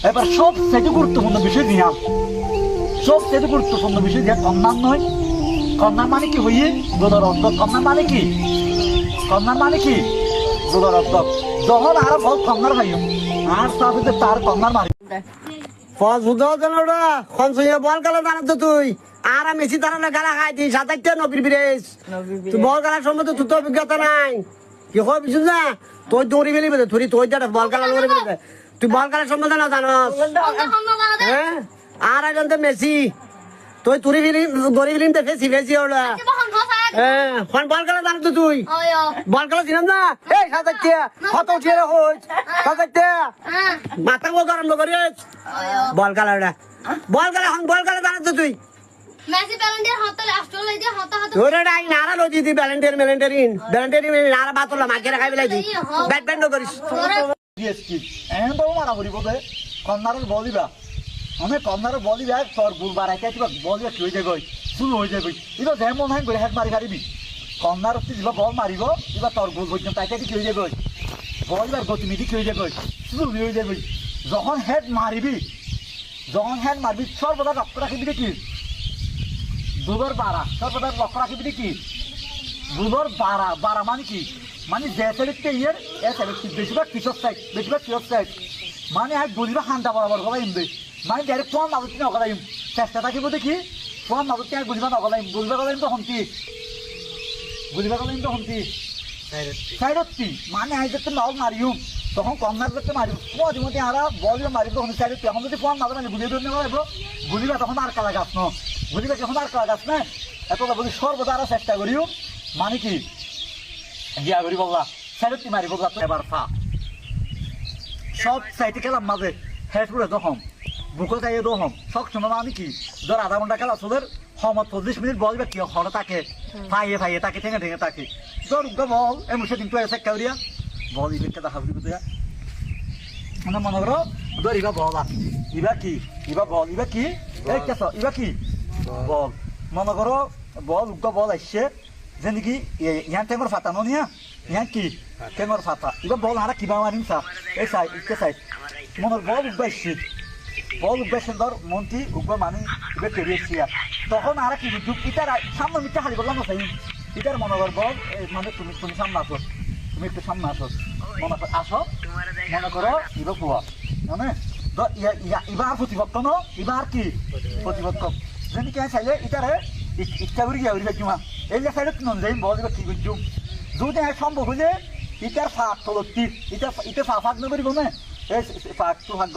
এবার সবচেয়ে গুরুত্বপূর্ণ বিষয় দিয়া সবচেয়ে গুরুত্বপূর্ণ বিষয় দিয়া কন্যার নয়। কন্যার মানে কি হইয়ে দুধের অর্ধ। কন্যার মানে কি? কন্যার মানে কি? দুধের অর্ধ। যখন আর বল কন্যার ভাই আর সাথে তার কন্যার মারি বল গেলে দাঁড়াতো তুই আর মেসি দাঁড়ানো গালা খাই দিই 27টা নবীর বিরেজ তুই বল খেলার সময় তো তোর তো অভিজ্ঞতা নাই কি হয় বুঝুন না তুই দৌড়ি ফেলি বেঁধে তুই তুই বল খেলা দৌড়ি ফেলি তুই বল খেলার সম্বন্ধে না জানোস হ্যাঁ আর একজন তো মেসি তুই তুরি ফিলিম দৌড়ি ফিলিম দেখে ফেসি ওরা হ্যাঁ বল খেলা জানো তুই বল খেলা ছিলাম না এই 27টা কত উঠিয়ে হইছ 27টা মাথা বল গরম করিস বল খেলা বল খেলা বল খেলা জানো তুই মেসি ব্যালেন্ডিয়ার হাতে লাস্টল লই দিয়া হাতে হাতে ওরে ডাই নারা লজি দি ব্যালেন্ডিয়ারিন নারা বাতলা মাকে রাখাই বেলাই দি ব্যাট করিস ডিএসপি এমন তো মারা করিব দে কন্যার বলিবা আমি কন্যার বলিবা তোর বুলবার একা কিবা বলিবা কি হই যাবে শুরু হই যাবে ইবা যেমন হাই করে হেড মারি পারিবি কন্যার দিবা বল মারিব ইবা তোর গোল পর্যন্ত একা কি হই যাবে বলিবার গতিবিধি কি হই যাবে শুরু হই যাবে যখন হেড মারিবি সর্বদা লক্ষ্য রাখিবি কি দুধর বাড়া সর্বদা লক্ষ্য রাখিবি কি দুধর বাড়া মানে কি মানে যে সাইডে ইয়ের এ সাইডে বেশিরভাগ কিশোর সাইড মানে আর বুঝবা হান্তা বরাবর গলাইম দে মানে ডাইরেক্ট ফোন মাগুতি নগলাইম চেষ্টা থাকিব দেখি ফোন মাগুতি আর বুঝবা নগলাইম বুঝবা গলাইম তো হন্তি সাইডতি মানে আই যেতে মাল মারিও তখন কন্যার করতে মারিব মধ্যে মধ্যে আর বল মারিব তখন সাইডে তখন যদি ফোন মারবে মানে গুলিয়ে ধরে নেওয়া গুলিবা তখন আর কালা গাছ ন গুলিবা যখন আর কালা গাছ না এত বলি সর্বদা আর চেষ্টা করিও মানে কি গিয়া করি বললা সাইডতি মারি বললা তো এবার ফা সব সাইডে খেলাম মাঝে হেড পুরো দহম বুকো যাইয়ে দহম সব সময় মানে কি ধর আধা ঘন্টা খেলা তোদের সময় 40 মিনিট বলবে কি হরে তাকে ফাইয়ে তাকে ঠেঙে তাকে ধর বল এমন সেদিন তো এসে কাউরিয়া বল ইভেন্টটা দেখা বুঝি বুঝা মানে মনে করো ধর ইবা বল ইবা কি এই কেস ইবা কি বল মনে করো বল বল আসছে যে নাকি ইয়ান টেঙর ফাটানো নিয়া ইয়ান কি টেঙর ফাটা এবার বল হারা কিবা মারিম সা এই সাইড মনের বল উঠবাইছে ধর মন্ত্রী উঠবা মানে এবার কেরিয়েছিয়া তখন আর কি যুগ ইটার সামনে মিথ্যা হারি বললাম না সাই ইটার মনে কর বল মানে তুমি সামনে আসো তুমি একটু সামনে আসো মনে করো ইবা পোয়া মানে এবার প্রতিপক্ষ ন এবার কি প্রতিপক্ষ যেন কি চাইলে ইটারে ইচ্ছা করি গিয়া উড়িবা কিমা এই যে সাইডত নন যাই বল কি করছুম যদি সম্ভব হইলে ইটার ফাঁক তলতি ইটা ফাঁক নকরিব না এই ফাঁক তো ফাঁক